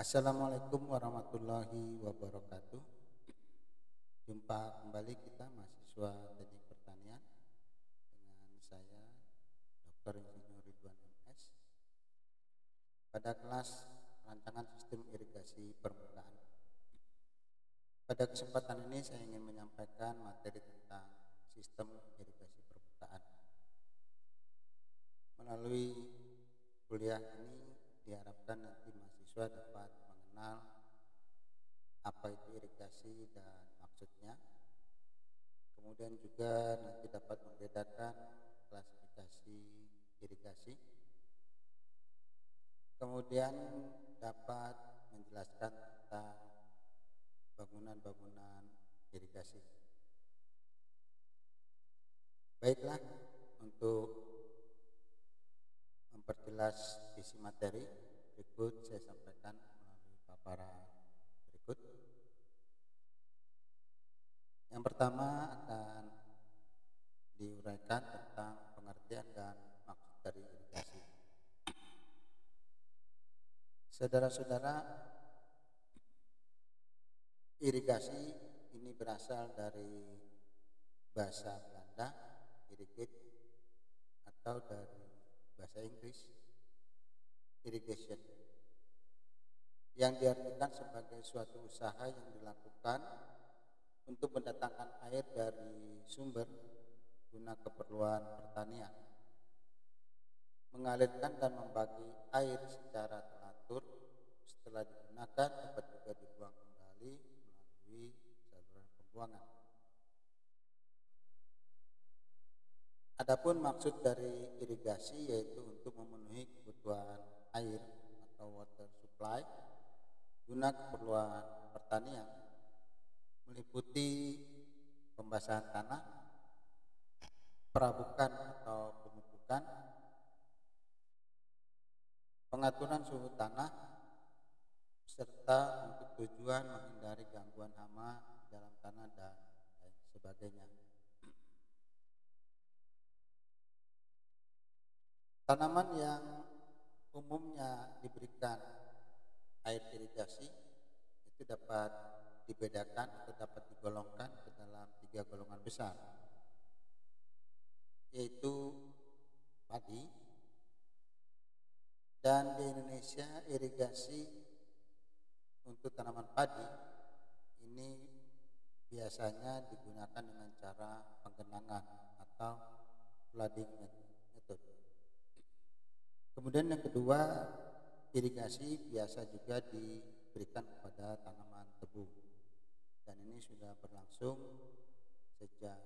Assalamualaikum warahmatullahi wabarakatuh. Jumpa kembali kita mahasiswa Teknik Pertanian dengan saya Dr. Insinyur Ridwan MS pada kelas rancangan sistem irigasi permukaan. Pada kesempatan ini saya ingin menyampaikan materi tentang sistem irigasi permukaan. Melalui kuliah ini diharapkan nanti mahasiswa dapat mengenal apa itu irigasi dan maksudnya. Kemudian juga nanti dapat membedakan klasifikasi irigasi. Kemudian dapat menjelaskan tentang bangunan-bangunan irigasi. Baiklah, untuk memperjelas isi materi berikut saya sampaikan melalui paparan berikut. Yang pertama akan diuraikan tentang pengertian dan maksud dari irigasi. Saudara-saudara, irigasi ini berasal dari bahasa Belanda, irrigate, atau dari bahasa Inggris, irrigation, yang diartikan sebagai suatu usaha yang dilakukan untuk mendatangkan air dari sumber guna keperluan pertanian, mengalirkan dan membagi air secara teratur, setelah digunakan dapat juga dibuang kembali melalui saluran pembuangan. Adapun maksud dari irigasi yaitu untuk memenuhi kebutuhan air atau water supply guna keperluan pertanian, meliputi pembasahan tanah, perabukan atau pemupukan, pengaturan suhu tanah, serta untuk tujuan menghindari gangguan hama di dalam tanah dan lain sebagainya. Tanaman yang umumnya diberikan air irigasi itu dapat dibedakan atau dapat digolongkan ke dalam 3 golongan besar, yaitu padi. Dan di Indonesia irigasi untuk tanaman padi ini biasanya digunakan dengan cara penggenangan atau flooding method. Kemudian yang kedua, irigasi biasa juga diberikan kepada tanaman tebu, dan ini sudah berlangsung sejak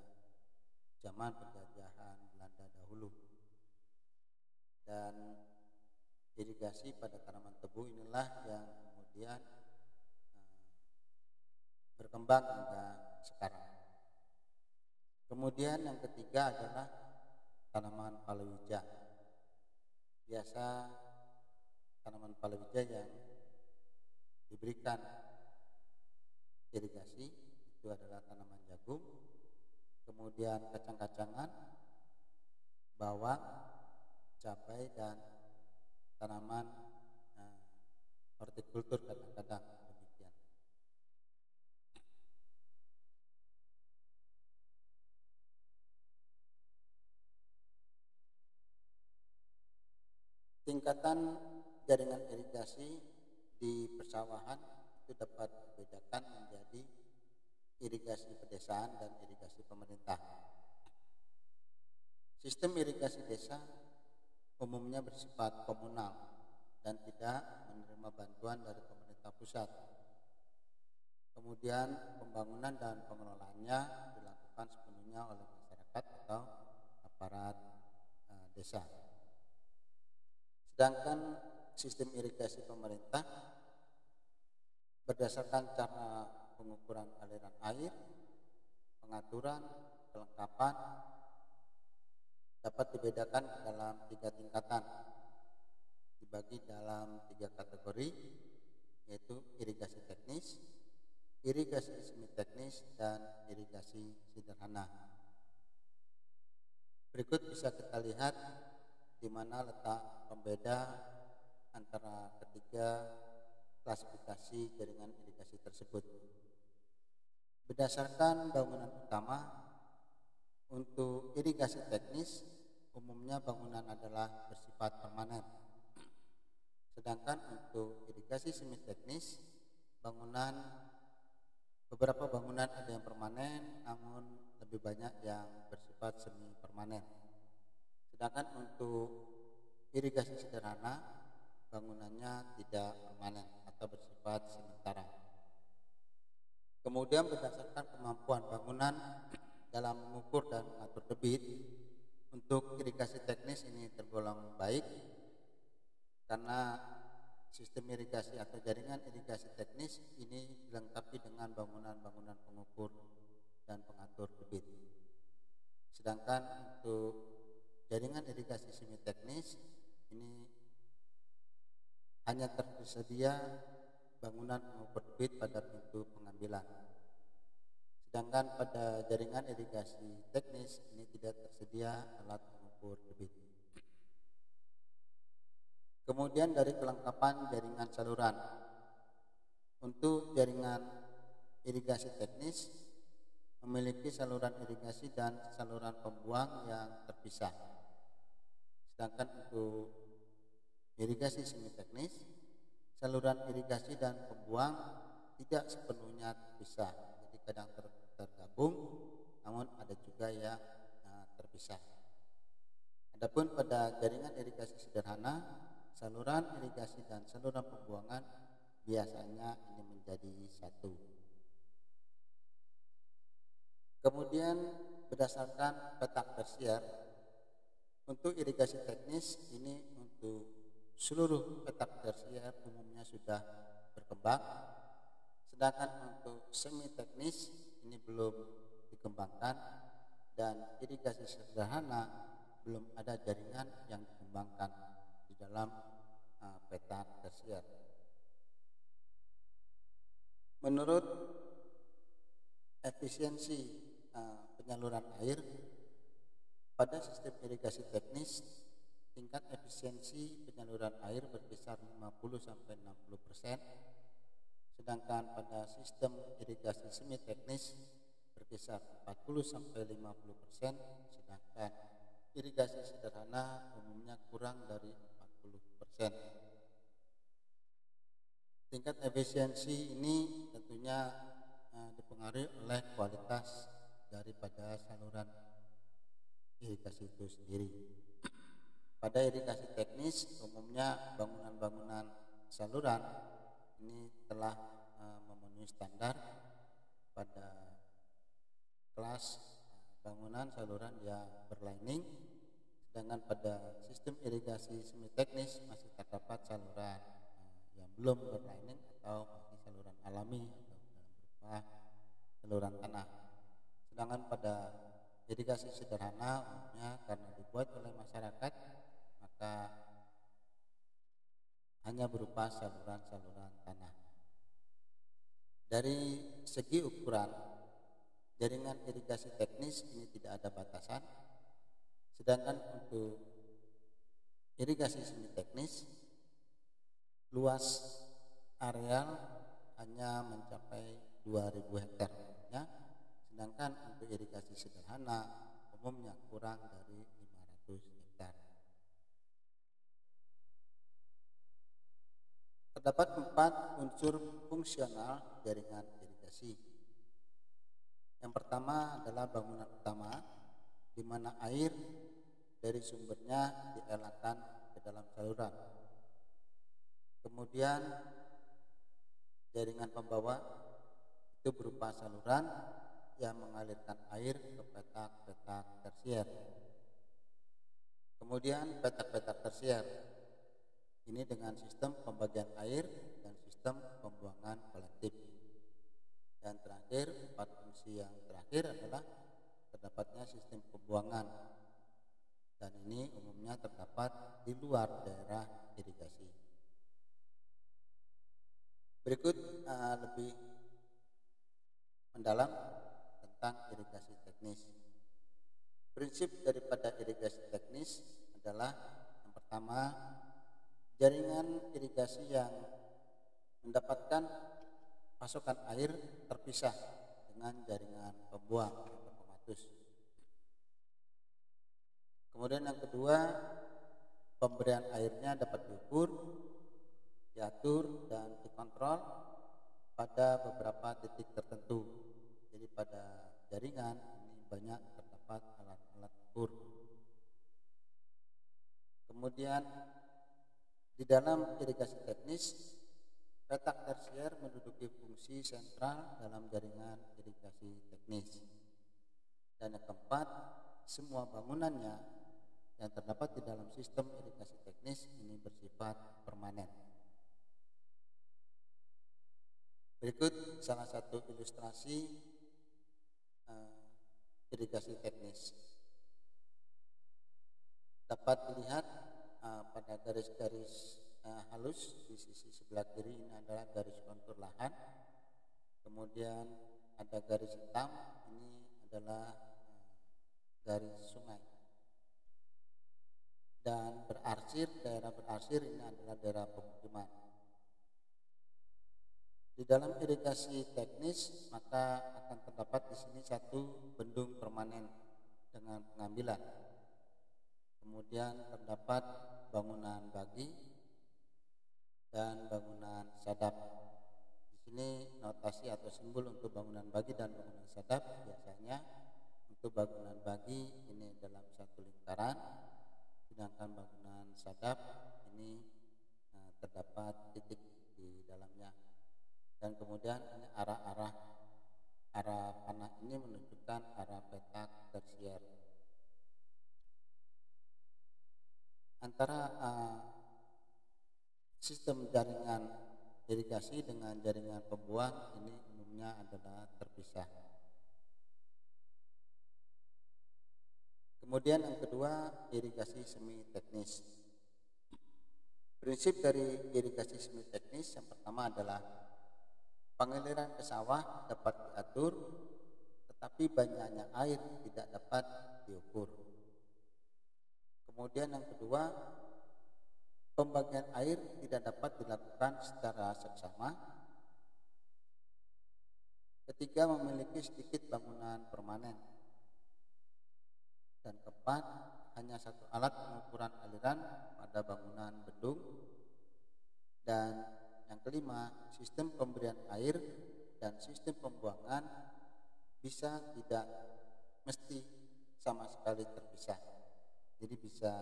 zaman penjajahan Belanda dahulu. Dan irigasi pada tanaman tebu inilah yang kemudian berkembang hingga sekarang. Kemudian yang ketiga adalah tanaman palawija. Biasa tanaman palawija yang diberikan irigasi itu adalah tanaman jagung, kemudian kacang-kacangan, bawang, cabai, dan tanaman hortikultur kadang-kadang demikian. Tingkatan jaringan irigasi di persawahan itu dapat dibedakan menjadi irigasi pedesaan dan irigasi pemerintah. Sistem irigasi desa umumnya bersifat komunal dan tidak menerima bantuan dari pemerintah pusat. Kemudian pembangunan dan pengelolaannya dilakukan sepenuhnya oleh masyarakat atau aparat desa. Sedangkan sistem irigasi pemerintah berdasarkan cara pengukuran aliran air, pengaturan, kelengkapan dapat dibedakan dalam 3 tingkatan, dibagi dalam 3 kategori, yaitu irigasi teknis, irigasi semi teknis, dan irigasi sederhana. Berikut bisa kita lihat di mana letak pembeda antara ketiga klasifikasi jaringan irigasi tersebut. Berdasarkan bangunan utama, untuk irigasi teknis umumnya bangunan adalah bersifat permanen. Sedangkan untuk irigasi semi teknis, beberapa bangunan ada yang permanen, namun lebih banyak yang bersifat semi permanen. Sedangkan untuk irigasi sederhana, bangunannya tidak permanen atau bersifat sementara. Kemudian berdasarkan kemampuan bangunan dalam mengukur dan mengatur debit, untuk irigasi teknis ini tergolong baik karena sistem irigasi atau jaringan irigasi teknis ini dilengkapi dengan bangunan-bangunan pengukur dan pengatur debit. Sedangkan untuk jaringan irigasi semi teknis ini hanya tersedia bangunan pengukur debit pada pintu pengambilan. Sedangkan pada jaringan irigasi teknis ini tidak tersedia alat pengukur debit. Kemudian dari kelengkapan jaringan saluran. Untuk jaringan irigasi teknis memiliki saluran irigasi dan saluran pembuang yang terpisah. Sedangkan untuk irigasi semi teknis, saluran irigasi dan pembuang tidak sepenuhnya terpisah. Jadi kadang tergabung, namun ada juga yang terpisah. Adapun pada jaringan irigasi sederhana, saluran irigasi dan saluran pembuangan biasanya ini menjadi satu. Kemudian berdasarkan petak tersier, untuk irigasi teknis ini untuk seluruh petak tersier umumnya sudah berkembang. Sedangkan untuk semi teknis ini belum dikembangkan, dan irigasi sederhana belum ada jaringan yang dikembangkan di dalam petak tersier. Menurut efisiensi penyaluran air pada sistem irigasi teknis, tingkat efisiensi penyaluran air berkisar 50-60%, sedangkan pada sistem irigasi semi teknis berkisar 40-50%, sedangkan irigasi sederhana umumnya kurang dari 40%. Tingkat efisiensi ini tentunya dipengaruhi oleh kualitas daripada saluran irigasi itu sendiri. Pada irigasi teknis umumnya bangunan-bangunan saluran ini telah memenuhi standar pada kelas bangunan saluran yang berlining, sedangkan pada sistem irigasi semi teknis masih terdapat saluran yang belum berlining atau masih saluran alami atau dalam berupa saluran tanah. Sedangkan pada irigasi sederhana umumnya karena dibuat oleh masyarakat, maka hanya berupa saluran-saluran tanah. Dari segi ukuran, jaringan irigasi teknis ini tidak ada batasan, sedangkan untuk irigasi semi teknis luas areal hanya mencapai 2000 hektar, sedangkan untuk irigasi sederhana umumnya kurang dari 500 hektar. Terdapat 4 unsur fungsional jaringan irigasi. Yang pertama adalah bangunan utama, di mana air dari sumbernya dielakkan ke dalam saluran. Kemudian jaringan pembawa itu berupa saluran yang mengalirkan air ke petak-petak tersier. Kemudian petak-petak tersier ini dengan sistem pembagian air dan sistem pembuangan kolektif. Dan terakhir, 4 fungsi yang terakhir adalah terdapatnya sistem pembuangan, dan ini umumnya terdapat di luar daerah irigasi. Berikut lebih mendalam tentang irigasi teknis. Prinsip daripada irigasi teknis adalah yang pertama, jaringan irigasi yang mendapatkan pasokan air terpisah dengan jaringan pembuang atau pematus. Kemudian yang kedua, pemberian airnya dapat diukur, diatur, dan dikontrol pada beberapa titik tertentu. Jadi pada jaringan ini banyak terdapat alat-alat ukur. Kemudian di dalam irigasi teknis, petak tersier menduduki fungsi sentral dalam jaringan irigasi teknis. Dan yang keempat, semua bangunannya yang terdapat di dalam sistem irigasi teknis ini bersifat permanen. Berikut salah satu ilustrasi irigasi teknis. Dapat dilihat pada garis-garis halus di sisi sebelah kiri ini adalah garis kontur lahan. Kemudian ada garis hitam, ini adalah garis sungai. Dan daerah berarsir ini adalah daerah pemukiman. Di dalam irigasi teknis maka akan terdapat di sini satu bendung permanen dengan pengambilan. Kemudian terdapat bangunan bagi dan bangunan sadap. Di sini notasi atau simbol untuk bangunan bagi dan bangunan sadap biasanya untuk bangunan bagi ini dalam satu lingkaran, sedangkan bangunan sadap ini terdapat titik di dalamnya. Dan kemudian ini arah panah ini menunjukkan arah petak tersier. Antara sistem jaringan irigasi dengan jaringan pembuang ini umumnya adalah terpisah. Kemudian yang kedua, irigasi semi teknis. Prinsip dari irigasi semi teknis yang pertama adalah pengaliran ke sawah dapat diatur, tetapi banyaknya air tidak dapat diukur. Kemudian yang kedua, pembagian air tidak dapat dilakukan secara seksama. Ketiga, memiliki sedikit bangunan permanen. Dan keempat, hanya satu alat pengukuran aliran pada bangunan bendung. Dan yang kelima, sistem pemberian air dan sistem pembuangan bisa tidak mesti sama sekali terpisah. Jadi bisa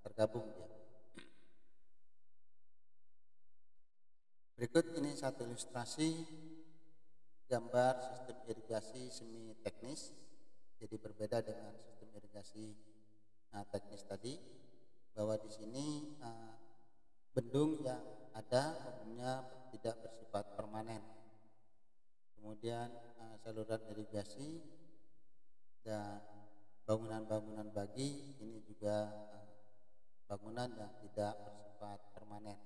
tergabung ya. Berikut ini satu ilustrasi gambar sistem irigasi semi teknis. Jadi berbeda dengan sistem irigasi teknis tadi, bahwa di sini bendung yang ada umumnya tidak bersifat permanen. Kemudian saluran irigasi dan bangunan-bangunan bagi ini juga bangunan yang tidak bersifat permanen.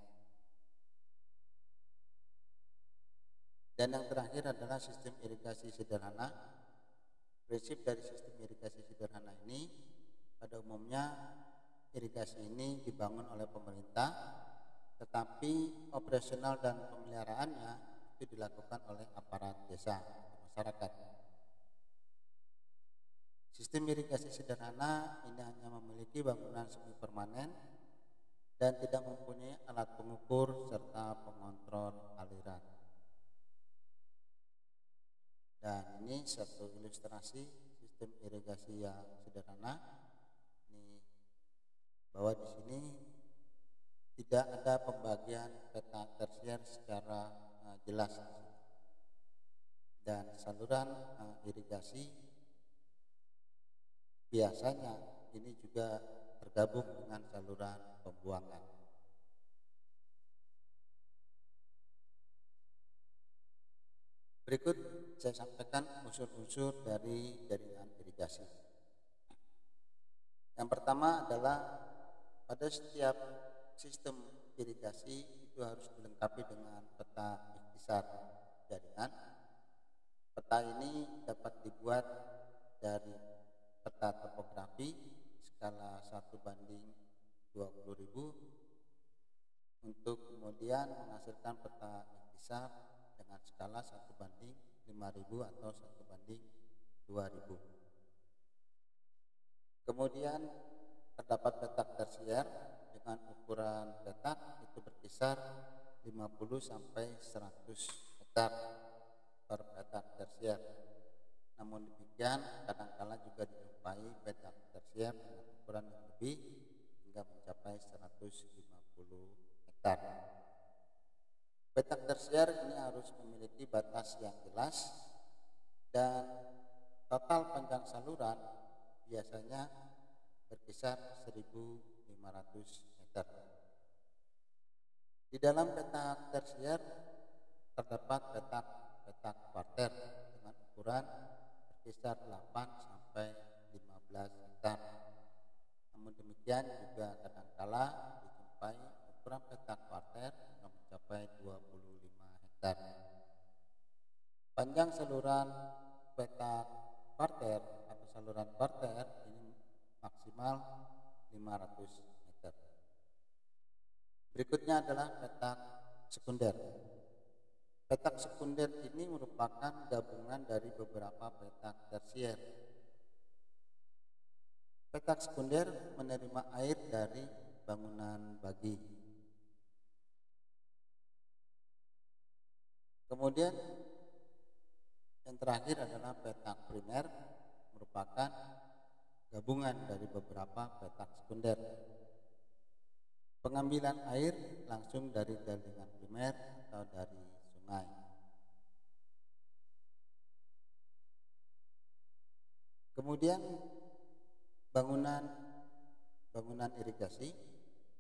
Dan yang terakhir adalah sistem irigasi sederhana. Prinsip dari sistem irigasi sederhana ini pada umumnya irigasi ini dibangun oleh pemerintah, tetapi operasional dan pemeliharaannya itu dilakukan oleh aparat desa atau masyarakat. Sistem irigasi sederhana ini hanya memiliki bangunan semi permanen dan tidak mempunyai alat pengukur serta pengontrol aliran. Dan ini satu ilustrasi sistem irigasi yang sederhana. Ini bahwa di sini tidak ada pembagian petak tersier secara jelas. Dan saluran irigasi biasanya ini juga tergabung dengan saluran pembuangan. Berikut saya sampaikan unsur-unsur dari jaringan irigasi. Yang pertama adalah pada setiap sistem irigasi itu harus dilengkapi dengan peta ikhtisar jaringan. Peta ini dapat dibuat dari peta topografi skala 1:20.000 untuk kemudian menghasilkan peta intisab dengan skala 1:5.000 atau 1:2.000. Kemudian terdapat petak tersier dengan ukuran petak itu berkisar 50 sampai 100 hektar per petak tersier. Namun demikian, kadangkala juga dijumpai petak tersier dengan ukuran yang lebih hingga mencapai 150 hektar. Petak tersier ini harus memiliki batas yang jelas dan total panjang saluran biasanya berkisar 1.500 meter. Di dalam petak tersier terdapat petak kuarter dengan ukuran berkisar 8 sampai 15 hektar. Namun demikian juga kadangkala dijumpai ukuran petak kuarter yang mencapai 25 hektar. Panjang saluran petak kuarter atau saluran kuarter ini maksimal 500 meter. Berikutnya adalah petak sekunder. Petak sekunder ini merupakan gabungan dari beberapa petak tersier. Petak sekunder menerima air dari bangunan bagi. Kemudian yang terakhir adalah petak primer, merupakan gabungan dari beberapa petak sekunder. Pengambilan air langsung dari jaringan primer atau dari sungai. Kemudian bangunan irigasi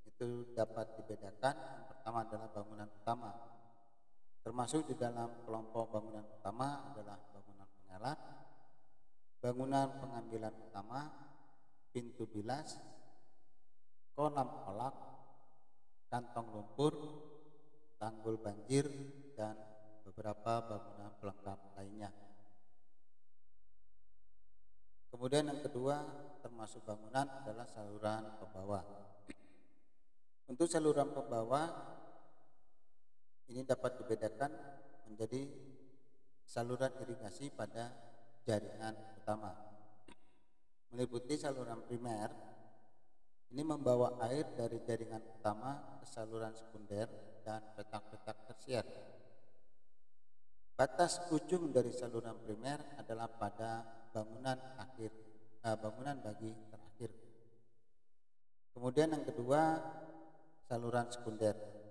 itu dapat dibedakan. Yang pertama adalah bangunan utama. Termasuk di dalam kelompok bangunan utama adalah bangunan pengelat, bangunan pengambilan utama, pintu bilas, kolam kolak, kantong lumpur, tanggul banjir, dan beberapa bangunan pelengkap lainnya. Kemudian yang kedua termasuk bangunan adalah saluran pembawa. Untuk saluran pembawa ini dapat dibedakan menjadi saluran irigasi pada jaringan utama. Meliputi saluran primer, ini membawa air dari jaringan utama ke saluran sekunder dan petak-petak tersier. Batas ujung dari saluran primer adalah pada bangunan bagi terakhir. Kemudian yang kedua, saluran sekunder.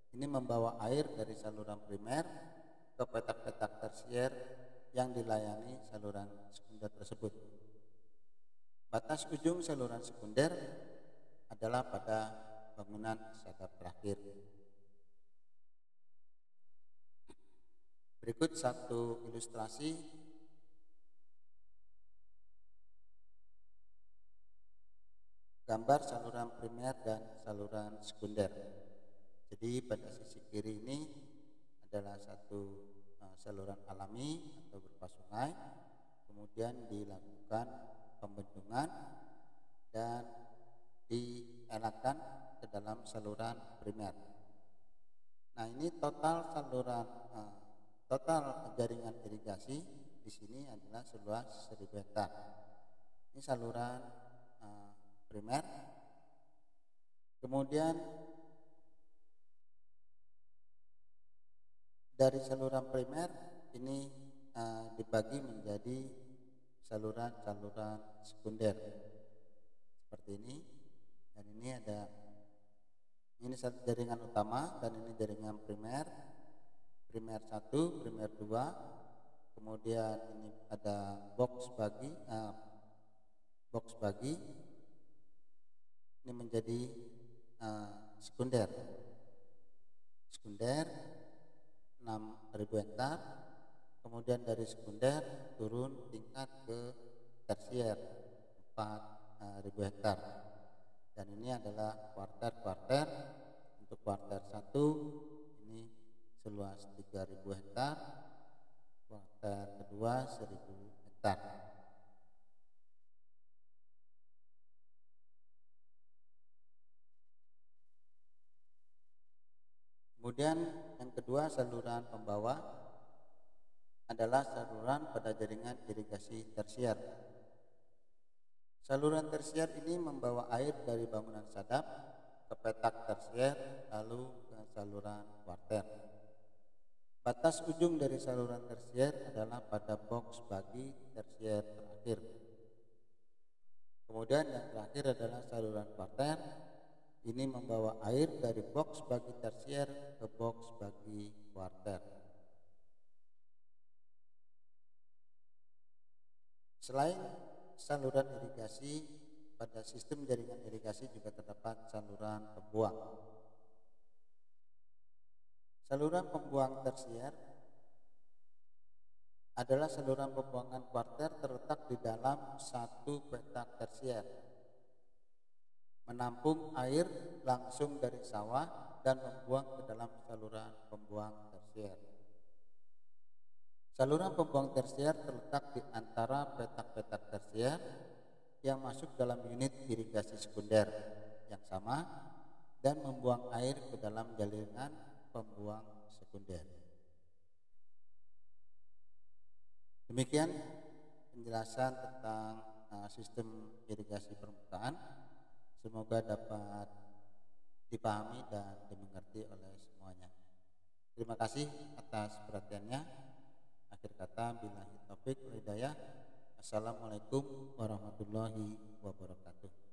Ini membawa air dari saluran primer ke petak-petak tersier yang dilayani saluran sekunder tersebut. Batas ujung saluran sekunder adalah pada bangunan sadap terakhir. Berikut satu ilustrasi gambar saluran primer dan saluran sekunder. Jadi pada sisi kiri ini adalah satu saluran alami atau berupa sungai, kemudian dilakukan pembendungan dan dielakkan ke dalam saluran primer. Nah, ini total jaringan irigasi di sini adalah seluas 1.000 hektar. Ini saluran primer. Kemudian dari saluran primer ini dibagi menjadi saluran-saluran sekunder seperti ini. Dan ini jaringan utama dan ini jaringan primer 1, primer 2. Kemudian ini ada box bagi ini menjadi sekunder 6.000 hektar. Kemudian dari sekunder turun tingkat ke tersier 4.000 hektar. Dan ini adalah kuarter. Untuk kuarter 1 ini seluas 3.000 hektar, kuarter kedua 1.000 hektar. Kemudian yang kedua, saluran pembawa adalah saluran pada jaringan irigasi tersier. Saluran tersier ini membawa air dari bangunan sadap ke petak tersier lalu ke saluran kuarter. Batas ujung dari saluran tersier adalah pada box bagi tersier terakhir. Kemudian yang terakhir adalah saluran kuarter. Ini membawa air dari box bagi tersier ke box bagi kuarter. Selain saluran irigasi, pada sistem jaringan irigasi juga terdapat saluran pembuang. Saluran pembuang tersier adalah saluran pembuangan kuarter terletak di dalam satu petak tersier, menampung air langsung dari sawah dan membuang ke dalam saluran pembuang tersier. Saluran pembuang tersier terletak di antara petak-petak tersier yang masuk dalam unit irigasi sekunder yang sama dan membuang air ke dalam jaringan pembuang sekunder. Demikian penjelasan tentang sistem irigasi permukaan. Semoga dapat dipahami dan dimengerti oleh semuanya. Terima kasih atas perhatiannya. Akhir kata, billahi taufik wal hidayah. Assalamualaikum warahmatullahi wabarakatuh.